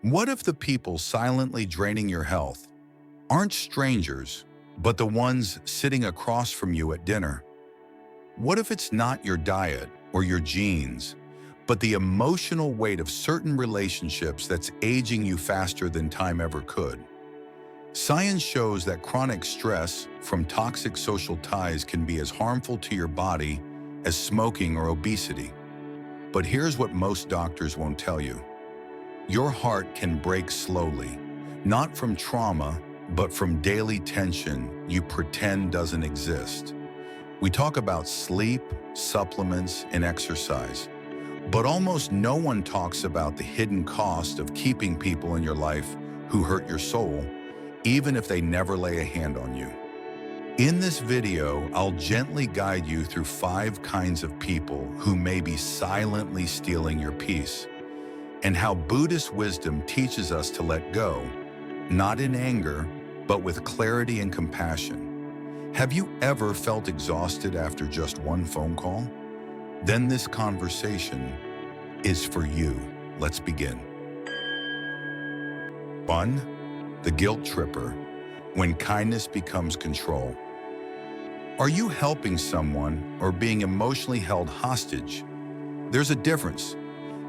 What if the people silently draining your health aren't strangers, but the ones sitting across from you at dinner? What if it's not your diet or your genes, but the emotional weight of certain relationships that's aging you faster than time ever could? Science shows that chronic stress from toxic social ties can be as harmful to your body as smoking or obesity. But here's what most doctors won't tell you. Your heart can break slowly, not from trauma, but from daily tension you pretend doesn't exist. We talk about sleep, supplements, and exercise, but almost no one talks about the hidden cost of keeping people in your life who hurt your soul, even if they never lay a hand on you. In this video, I'll gently guide you through 5 kinds of people who may be silently stealing your peace, and how Buddhist wisdom teaches us to let go, not in anger, but with clarity and compassion. Have you ever felt exhausted after just one phone call? Then this conversation is for you. Let's begin. 1. The guilt tripper, when kindness becomes control. Are you helping someone or being emotionally held hostage? There's a difference,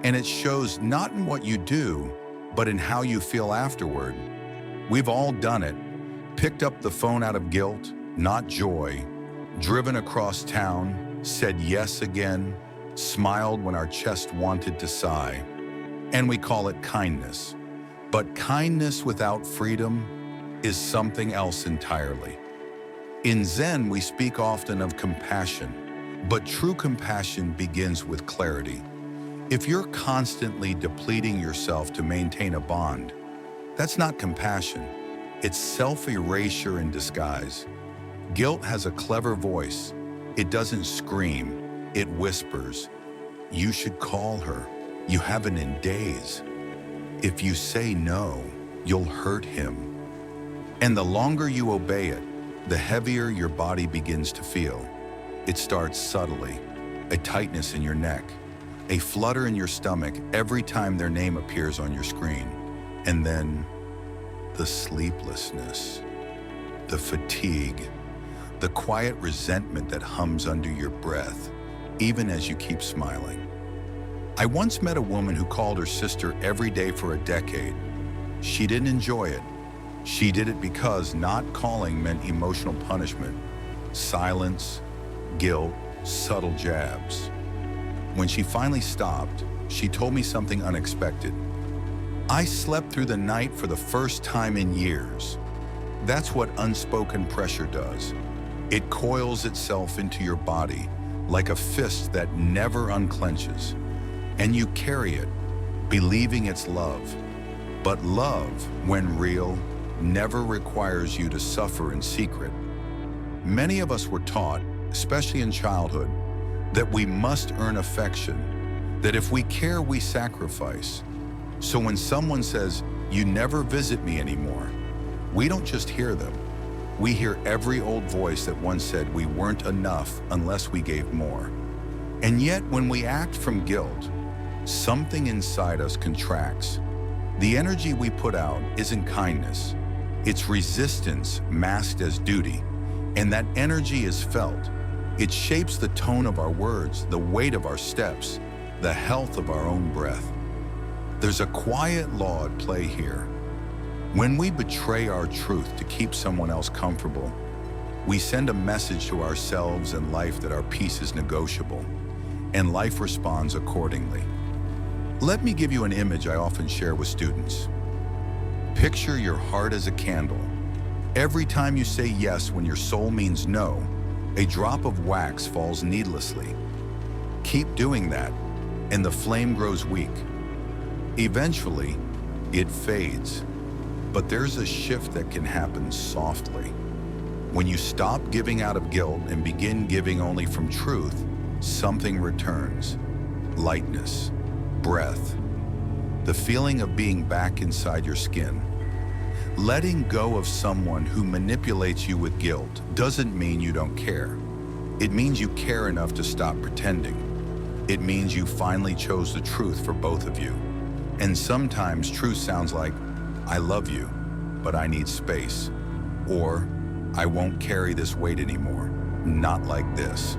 and it shows not in what you do, but in how you feel afterward. We've all done it. Picked up the phone out of guilt, not joy, driven across town, said yes again, smiled when our chest wanted to sigh. And we call it kindness. But kindness without freedom is something else entirely. In Zen, we speak often of compassion, but true compassion begins with clarity. If you're constantly depleting yourself to maintain a bond, that's not compassion. It's self-erasure in disguise. Guilt has a clever voice. It doesn't scream, it whispers. You should call her. You haven't in days. If you say no, you'll hurt him. And the longer you obey it, the heavier your body begins to feel. It starts subtly, a tightness in your neck, a flutter in your stomach every time their name appears on your screen. And then the sleeplessness, the fatigue, the quiet resentment that hums under your breath, even as you keep smiling. I once met a woman who called her sister every day for a decade. She didn't enjoy it. She did it because not calling meant emotional punishment, silence, guilt, subtle jabs. When she finally stopped, she told me something unexpected. I slept through the night for the first time in years. That's what unspoken pressure does. It coils itself into your body like a fist that never unclenches. And you carry it, believing it's love. But love, when real, never requires you to suffer in secret. Many of us were taught, especially in childhood, that we must earn affection, that if we care, we sacrifice. So when someone says, "You never visit me anymore," we don't just hear them. We hear every old voice that once said we weren't enough unless we gave more. And yet, when we act from guilt, something inside us contracts. The energy we put out isn't kindness. It's resistance masked as duty. And that energy is felt. It shapes the tone of our words, the weight of our steps, the health of our own breath. There's a quiet law at play here. When we betray our truth to keep someone else comfortable, we send a message to ourselves and life that our peace is negotiable, and life responds accordingly. Let me give you an image I often share with students. Picture your heart as a candle. Every time you say yes when your soul means no, a drop of wax falls needlessly. Keep doing that, and the flame grows weak. Eventually, it fades. But there's a shift that can happen softly. When you stop giving out of guilt and begin giving only from truth, something returns. Lightness, breath, the feeling of being back inside your skin. Letting go of someone who manipulates you with guilt doesn't mean you don't care. It means you care enough to stop pretending. It means you finally chose the truth for both of you. And sometimes truth sounds like, I love you, but I need space. Or, I won't carry this weight anymore. Not like this.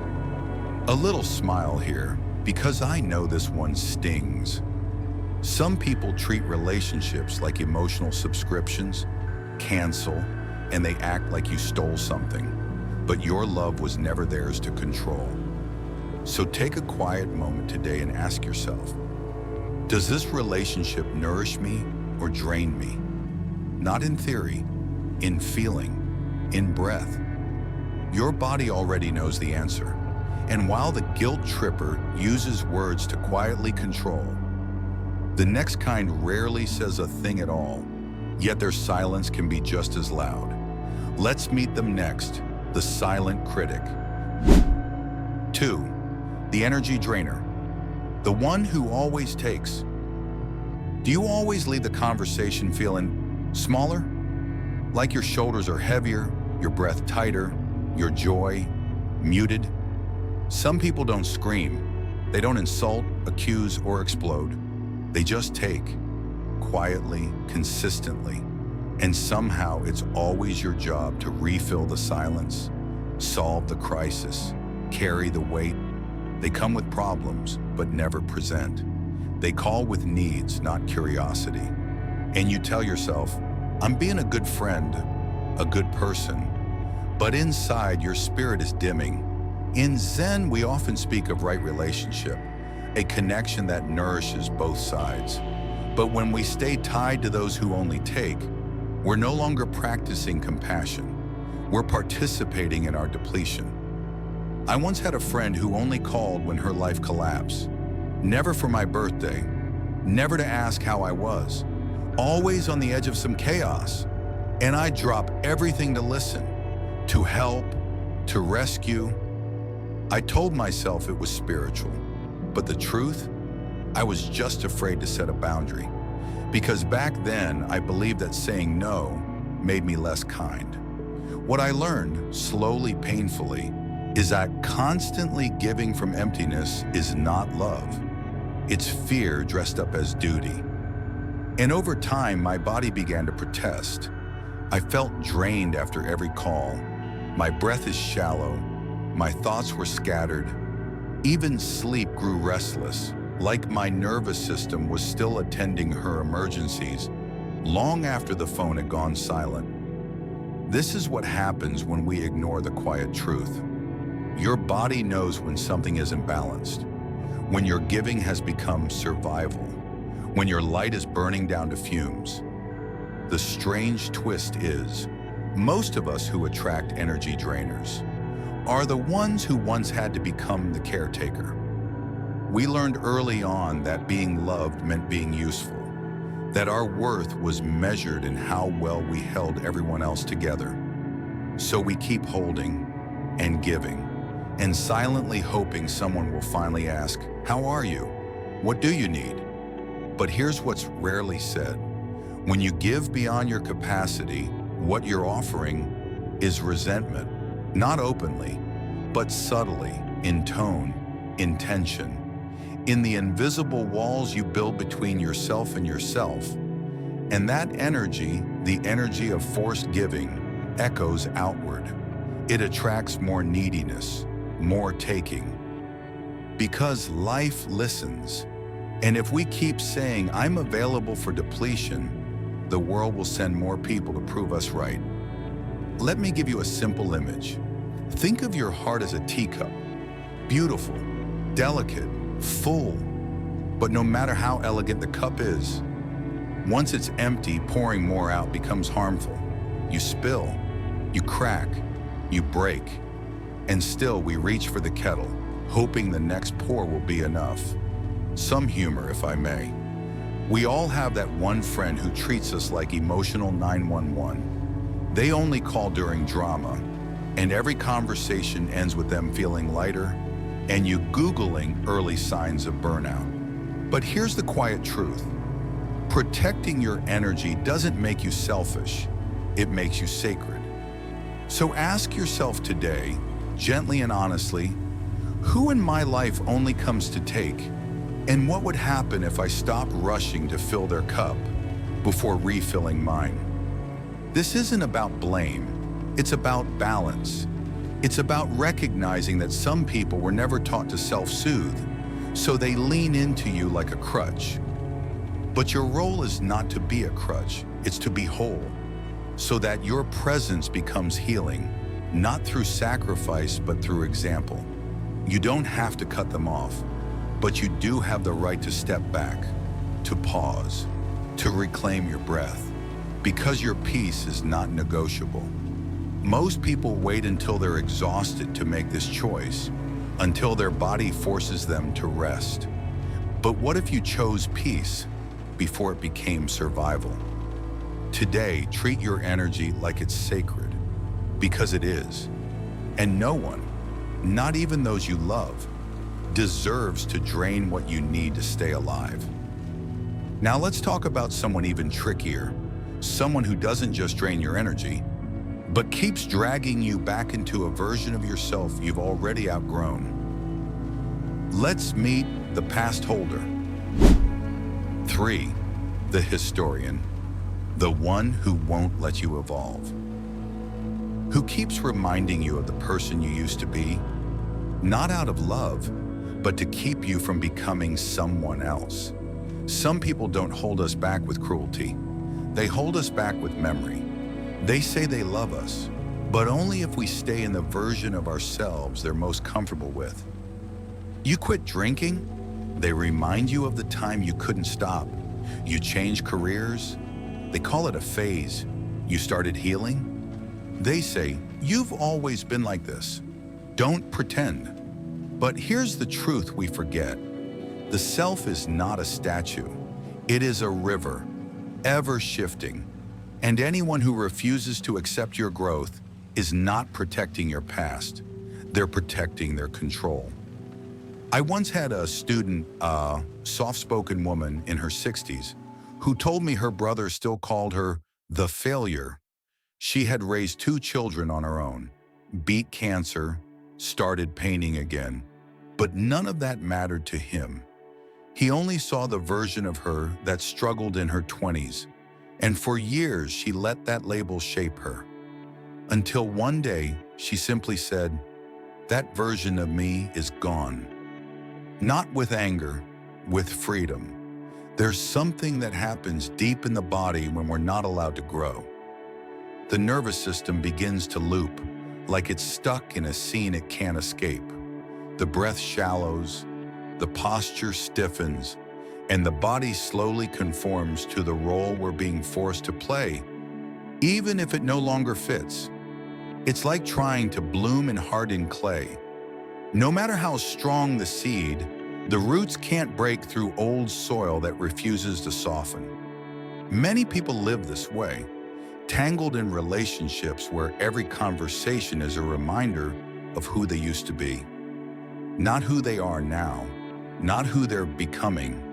A little smile here, because I know this one stings. Some people treat relationships like emotional subscriptions, cancel, and they act like you stole something. But your love was never theirs to control. So take a quiet moment today and ask yourself, does this relationship nourish me or drain me? Not in theory, in feeling, in breath. Your body already knows the answer. And while the guilt tripper uses words to quietly control, the next kind rarely says a thing at all, yet their silence can be just as loud. Let's meet them next, the silent critic. 2. The energy drainer. The one who always takes. Do you always leave the conversation feeling smaller? Like your shoulders are heavier, your breath tighter, your joy muted? Some people don't scream. They don't insult, accuse, or explode. They just take, quietly, consistently. And somehow it's always your job to refill the silence, solve the crisis, carry the weight. They come with problems, but never present. They call with needs, not curiosity. And you tell yourself, I'm being a good friend, a good person. But inside, your spirit is dimming. In Zen, we often speak of right relationship, a connection that nourishes both sides. But when we stay tied to those who only take, we're no longer practicing compassion. We're participating in our depletion. I once had a friend who only called when her life collapsed. Never for my birthday, never to ask how I was, always on the edge of some chaos. And I'd drop everything to listen, to help, to rescue. I told myself it was spiritual, but the truth, I was just afraid to set a boundary. Because back then, I believed that saying no made me less kind. What I learned, slowly, painfully, is that constantly giving from emptiness is not love. It's fear dressed up as duty. And over time, my body began to protest. I felt drained after every call. My breath is shallow. My thoughts were scattered. Even sleep grew restless, like my nervous system was still attending her emergencies long after the phone had gone silent. This is what happens when we ignore the quiet truth. Your body knows when something isn't balanced, when your giving has become survival, when your light is burning down to fumes. The strange twist is, most of us who attract energy drainers are the ones who once had to become the caretaker. We learned early on that being loved meant being useful, that our worth was measured in how well we held everyone else together. So we keep holding and giving, and silently hoping someone will finally ask, how are you? What do you need? But here's what's rarely said. When you give beyond your capacity, what you're offering is resentment, not openly, but subtly, in tone, in tension, in the invisible walls you build between yourself and yourself. And that energy, the energy of forced giving, echoes outward. It attracts more neediness, more taking. Because life listens. And if we keep saying, I'm available for depletion, the world will send more people to prove us right. Let me give you a simple image. Think of your heart as a teacup, beautiful, delicate, full. But no matter how elegant the cup is, once it's empty, pouring more out becomes harmful. You spill, you crack, you break, and still we reach for the kettle, hoping the next pour will be enough. Some humor, if I may. We all have that one friend who treats us like emotional 911. They only call during drama, and every conversation ends with them feeling lighter, and you Googling early signs of burnout. But here's the quiet truth. Protecting your energy doesn't make you selfish, it makes you sacred. So ask yourself today, gently and honestly, who in my life only comes to take, And what would happen if I stopped rushing to fill their cup before refilling mine? This isn't about blame. It's about balance. It's about recognizing that some people were never taught to self-soothe, so they lean into you like a crutch. But your role is not to be a crutch, it's to be whole, so that your presence becomes healing, not through sacrifice, but through example. You don't have to cut them off, but you do have the right to step back, to pause, to reclaim your breath, because your peace is not negotiable. Most people wait until they're exhausted to make this choice, until their body forces them to rest. But what if you chose peace before it became survival? Today, treat your energy like it's sacred, because it is. And no one, not even those you love, deserves to drain what you need to stay alive. Now let's talk about someone even trickier, someone who doesn't just drain your energy, but keeps dragging you back into a version of yourself you've already outgrown. Let's meet the past holder. 3. The historian, the one who won't let you evolve, who keeps reminding you of the person you used to be, not out of love, but to keep you from becoming someone else. Some people don't hold us back with cruelty. They hold us back with memory. They say they love us, but only if we stay in the version of ourselves they're most comfortable with. You quit drinking, they remind you of the time you couldn't stop. You change careers, they call it a phase. You started healing, they say, you've always been like this. Don't pretend. But here's the truth we forget. The self is not a statue. It is a river, ever shifting. And anyone who refuses to accept your growth is not protecting your past. They're protecting their control. I once had a student, a soft-spoken woman in her 60s, who told me her brother still called her the failure. She had raised 2 children on her own, beat cancer, started painting again. But none of that mattered to him. He only saw the version of her that struggled in her 20s. And for years, she let that label shape her. Until one day, she simply said, that version of me is gone. Not with anger, with freedom. There's something that happens deep in the body when we're not allowed to grow. The nervous system begins to loop, like it's stuck in a scene it can't escape. The breath shallows, the posture stiffens, and the body slowly conforms to the role we're being forced to play, even if it no longer fits. It's like trying to bloom in hardened clay. No matter how strong the seed, the roots can't break through old soil that refuses to soften. Many people live this way, tangled in relationships where every conversation is a reminder of who they used to be. Not who they are now, not who they're becoming.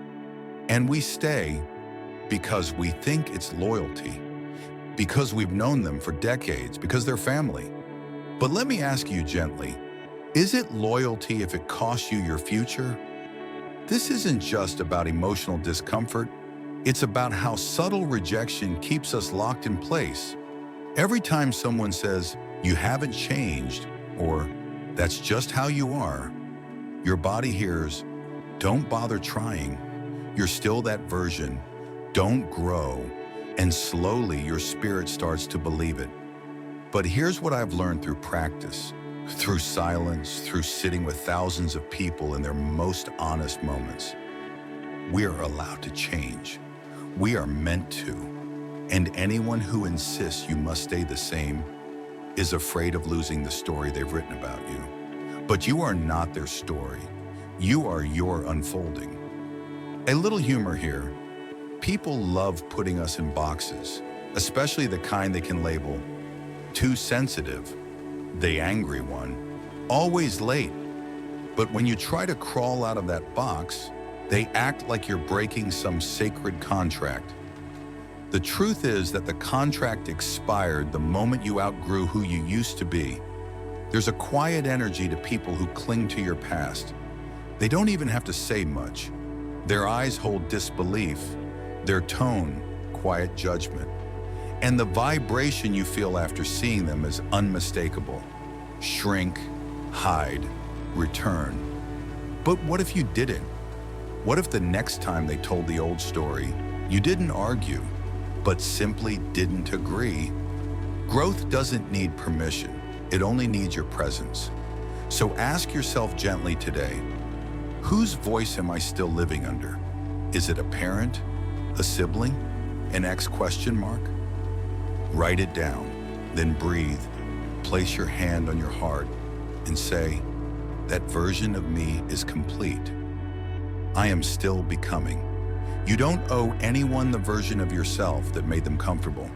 And we stay because we think it's loyalty, because we've known them for decades, because they're family. But let me ask you gently, is it loyalty if it costs you your future? This isn't just about emotional discomfort. It's about how subtle rejection keeps us locked in place. Every time someone says, you haven't changed, or that's just how you are, your body hears, don't bother trying. You're still that version. Don't grow. And slowly your spirit starts to believe it. But here's what I've learned through practice, through silence, through sitting with thousands of people in their most honest moments. We are allowed to change. We are meant to. And anyone who insists you must stay the same is afraid of losing the story they've written about you. But you are not their story. You are your unfolding. A little humor here. People love putting us in boxes, especially the kind they can label too sensitive, the angry one, always late. But when you try to crawl out of that box, they act like you're breaking some sacred contract. The truth is that the contract expired the moment you outgrew who you used to be. There's a quiet energy to people who cling to your past. They don't even have to say much. Their eyes hold disbelief, their tone, quiet judgment. And the vibration you feel after seeing them is unmistakable. Shrink, hide, return. But what if you didn't? What if the next time they told the old story, you didn't argue, but simply didn't agree? Growth doesn't need permission. It only needs your presence. So ask yourself gently today, whose voice am I still living under? Is it a parent, a sibling, an ex ? Write it down, then breathe. Place your hand on your heart and say, that version of me is complete. I am still becoming. You don't owe anyone the version of yourself that made them comfortable.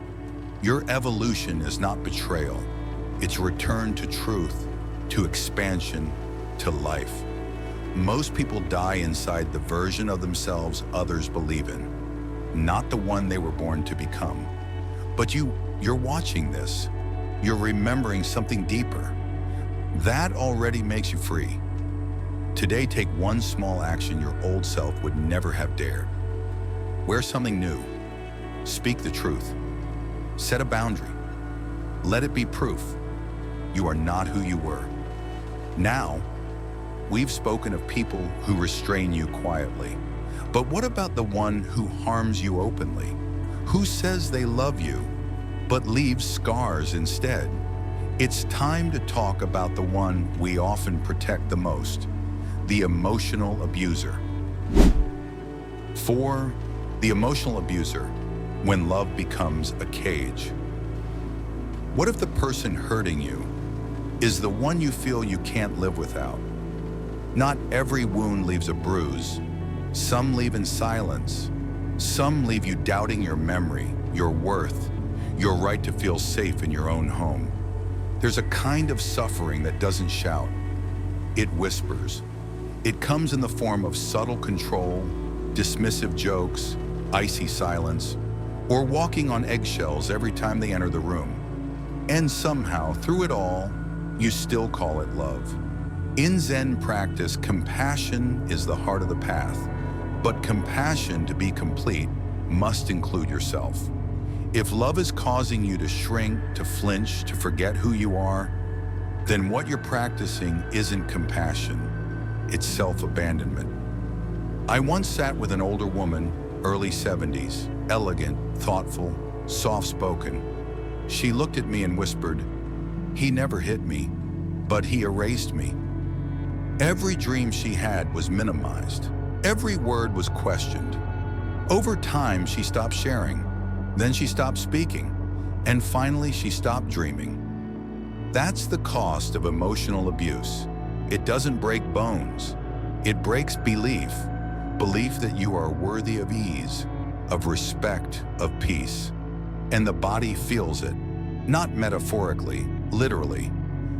Your evolution is not betrayal. It's return to truth, to expansion, to life. Most people die inside the version of themselves others believe in, not the one they were born to become. But you're watching this. You're remembering something deeper. That already makes you free. Today, take one small action your old self would never have dared. Wear something new. Speak the truth. Set a boundary. Let it be proof. You are not who you were. Now, we've spoken of people who restrain you quietly. But what about the one who harms you openly? Who says they love you, but leaves scars instead? It's time to talk about the one we often protect the most, the emotional abuser. 4. The emotional abuser, when love becomes a cage. What if the person hurting you is the one you feel you can't live without? Not every wound leaves a bruise. Some leave in silence. Some leave you doubting your memory, your worth, your right to feel safe in your own home. There's a kind of suffering that doesn't shout. It whispers. It comes in the form of subtle control, dismissive jokes, icy silence, or walking on eggshells every time they enter the room. And somehow, through it all, you still call it love. In Zen practice, compassion is the heart of the path. But compassion, to be complete, must include yourself. If love is causing you to shrink, to flinch, to forget who you are, then what you're practicing isn't compassion, it's self-abandonment. I once sat with an older woman, early 70s, elegant, thoughtful, soft-spoken. She looked at me and whispered, "He never hit me, but he erased me." Every dream she had was minimized. Every word was questioned. Over time, she stopped sharing. Then she stopped speaking. And finally, she stopped dreaming. That's the cost of emotional abuse. It doesn't break bones. It breaks belief. Belief that you are worthy of ease, of respect, of peace. And the body feels it. Not metaphorically, literally.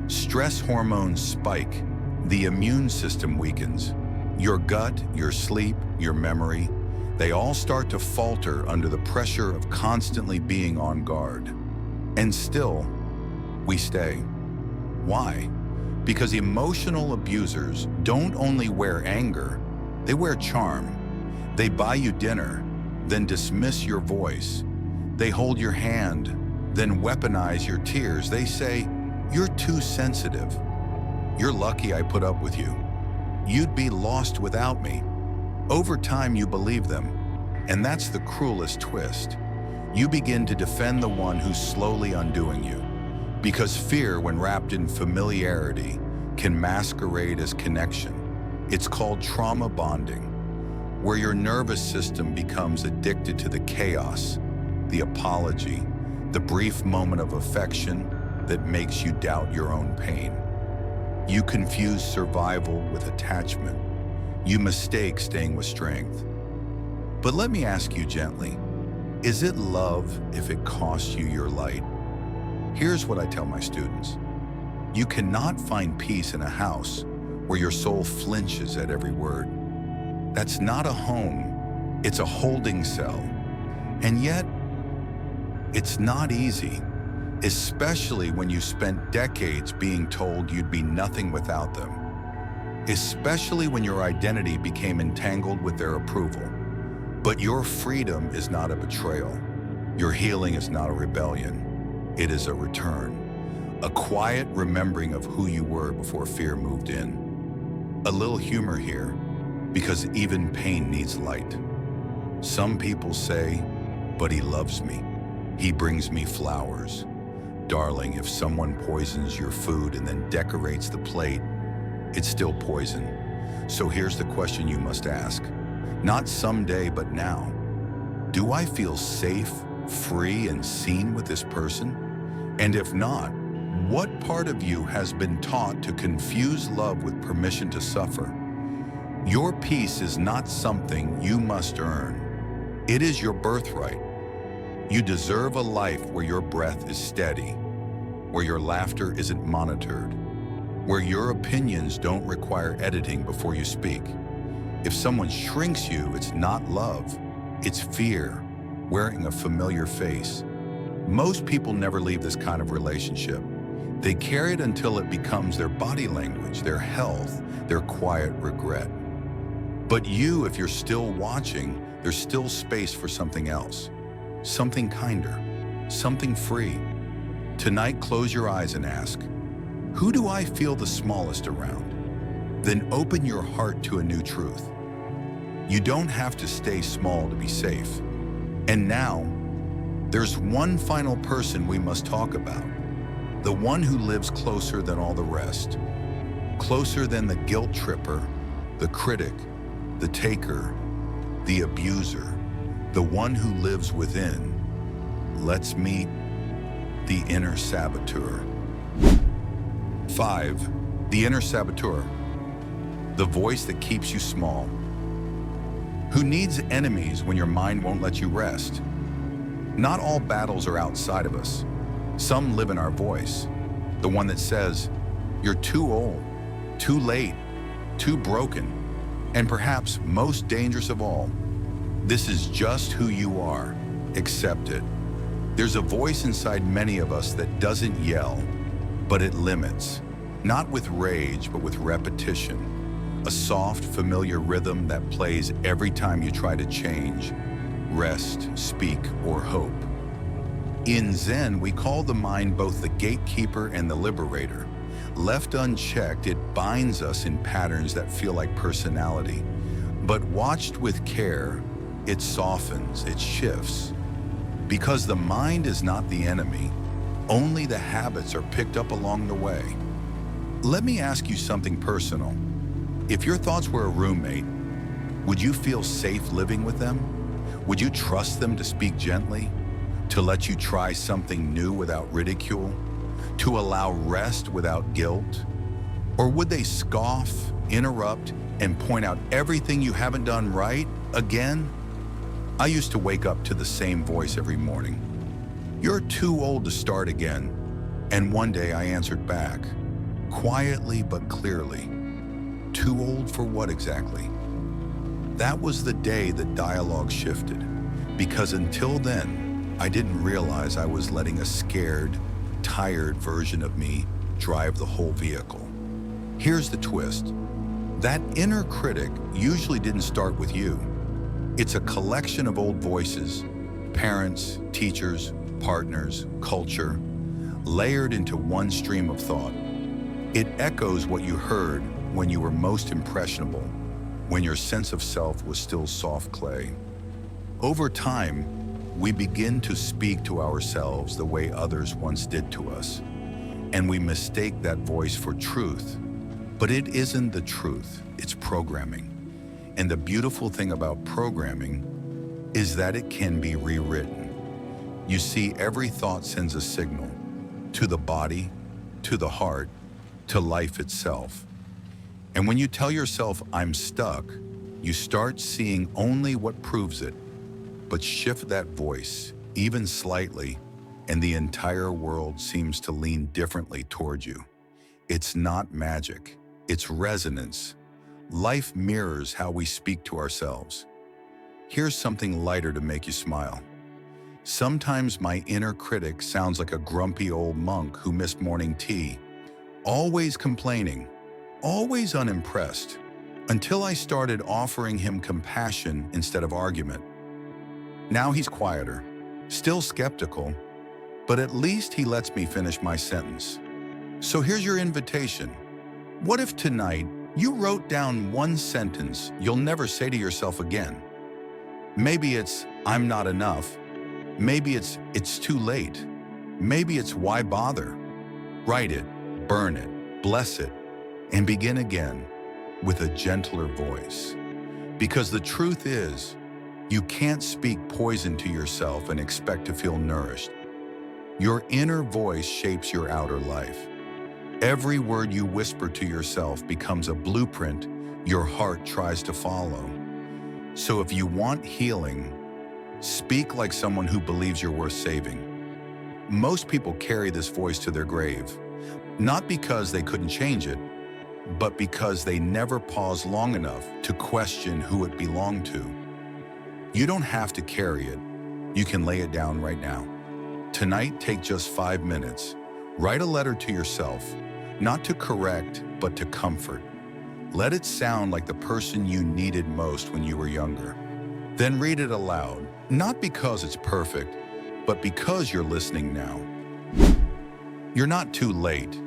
Stress hormones spike. The immune system weakens. Your gut, your sleep, your memory, they all start to falter under the pressure of constantly being on guard. And still, we stay. Why? Because emotional abusers don't only wear anger, they wear charm. They buy you dinner, then dismiss your voice. They hold your hand, then weaponize your tears. They say, "You're too sensitive. You're lucky I put up with you. You'd be lost without me." Over time, you believe them. And that's the cruelest twist. You begin to defend the one who's slowly undoing you. Because fear, when wrapped in familiarity, can masquerade as connection. It's called trauma bonding, where your nervous system becomes addicted to the chaos, the apology, the brief moment of affection that makes you doubt your own pain. You confuse survival with attachment. You mistake staying with strength. But let me ask you gently, is it love if it costs you your light? Here's what I tell my students. You cannot find peace in a house where your soul flinches at every word. That's not a home, it's a holding cell. And yet, it's not easy, especially when you spent decades being told you'd be nothing without them. especially when your identity became entangled with their approval. But your freedom is not a betrayal. Your healing is not a rebellion. It is a return, a quiet remembering of who you were before fear moved in. A little humor here, because even pain needs light. Some people say, but he loves me. He brings me flowers. Darling, if someone poisons your food and then decorates the plate, it's still poison. So here's the question you must ask. Not someday, but now. Do I feel safe, free, and seen with this person? And if not, what part of you has been taught to confuse love with permission to suffer? Your peace is not something you must earn. It is your birthright. You deserve a life where your breath is steady, where your laughter isn't monitored, where your opinions don't require editing before you speak. If someone shrinks you, it's not love, it's fear, wearing a familiar face. Most people never leave this kind of relationship. They carry it until it becomes their body language, their health, their quiet regret. But you, if you're still watching, there's still space for something else, something kinder, something free. Tonight, close your eyes and ask, who do I feel the smallest around? Then open your heart to a new truth. You don't have to stay small to be safe. And now, there's one final person we must talk about. The one who lives closer than all the rest. Closer than the guilt tripper, the critic, the taker, the abuser, the one who lives within. Let's meet the Inner Sabotur. 5. The Inner Sabotur. The voice that keeps you small. Who needs enemies when your mind won't let you rest? Not all battles are outside of us. Some live in our voice. The one that says, you're too old, too late, too broken, and perhaps most dangerous of all, this is just who you are. Accept it. There's a voice inside many of us that doesn't yell, but it limits. Not with rage, but with repetition. A soft, familiar rhythm that plays every time you try to change, rest, speak, or hope. In Zen, we call the mind both the gatekeeper and the liberator. Left unchecked, it binds us in patterns that feel like personality. But watched with care, it softens, it shifts. Because the mind is not the enemy, only the habits are picked up along the way. Let me ask you something personal. If your thoughts were a roommate, would you feel safe living with them? Would you trust them to speak gently? To let you try something new without ridicule? To allow rest without guilt? Or would they scoff, interrupt, and point out everything you haven't done right again? I used to wake up to the same voice every morning. You're too old to start again. And one day I answered back, quietly but clearly. Too old for what exactly? That was the day the dialogue shifted, because until then, I didn't realize I was letting a scared, tired version of me drive the whole vehicle. Here's the twist. That inner critic usually didn't start with you. It's a collection of old voices, parents, teachers, partners, culture, layered into one stream of thought. It echoes what you heard when you were most impressionable, when your sense of self was still soft clay. Over time, we begin to speak to ourselves the way others once did to us, and we mistake that voice for truth. But it isn't the truth, it's programming. And the beautiful thing about programming is that it can be rewritten. You see, every thought sends a signal to the body, to the heart, to life itself. And when you tell yourself, I'm stuck, you start seeing only what proves it. But shift that voice, even slightly, and the entire world seems to lean differently toward you. It's not magic, it's resonance. Life mirrors how we speak to ourselves. Here's something lighter to make you smile. Sometimes my inner critic sounds like a grumpy old monk who missed morning tea, always complaining, always unimpressed until I started offering him compassion instead of argument. Now he's quieter, still skeptical, but at least he lets me finish my sentence. So here's your invitation. What if tonight you wrote down one sentence you'll never say to yourself again? Maybe it's, "I'm not enough." Maybe it's too late." Maybe it's, "Why bother?" Write it, burn it, bless it, and begin again with a gentler voice. Because the truth is, you can't speak poison to yourself and expect to feel nourished. Your inner voice shapes your outer life. Every word you whisper to yourself becomes a blueprint your heart tries to follow. So if you want healing, speak like someone who believes you're worth saving. Most people carry this voice to their grave, not because they couldn't change it, but because they never paused long enough to question who it belonged to. You don't have to carry it. You can lay it down right now. Tonight, take just 5 minutes. Write a letter to yourself, not to correct, but to comfort. Let it sound like the person you needed most when you were younger. Then read it aloud, not because it's perfect, but because you're listening now. You're not too late.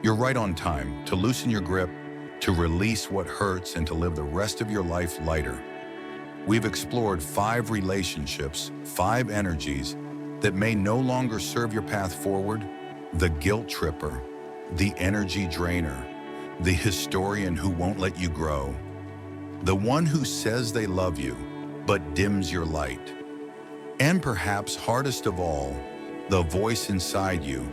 You're right on time to loosen your grip, to release what hurts, and to live the rest of your life lighter. We've explored 5 relationships, 5 energies that may no longer serve your path forward: the guilt tripper, the energy drainer, the historian who won't let you grow, the one who says they love you but dims your light, and perhaps hardest of all, the voice inside you,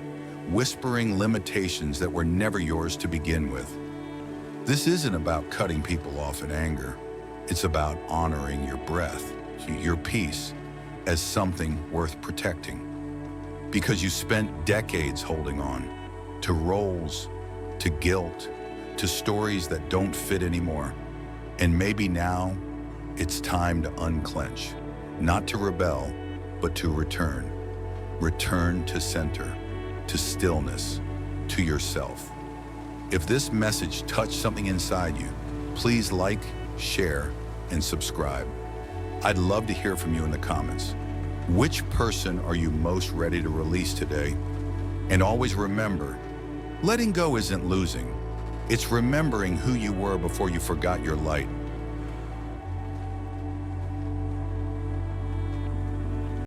whispering limitations that were never yours to begin with. This isn't about cutting people off in anger. It's about honoring your breath, your peace, as something worth protecting. Because you spent decades holding on to roles, to guilt, to stories that don't fit anymore. And maybe now it's time to unclench, not to rebel, but to return. Return to center, to stillness, to yourself. If this message touched something inside you, please like, share, and subscribe. I'd love to hear from you in the comments. Which person are you most ready to release today? And always remember, letting go isn't losing. It's remembering who you were before you forgot your light.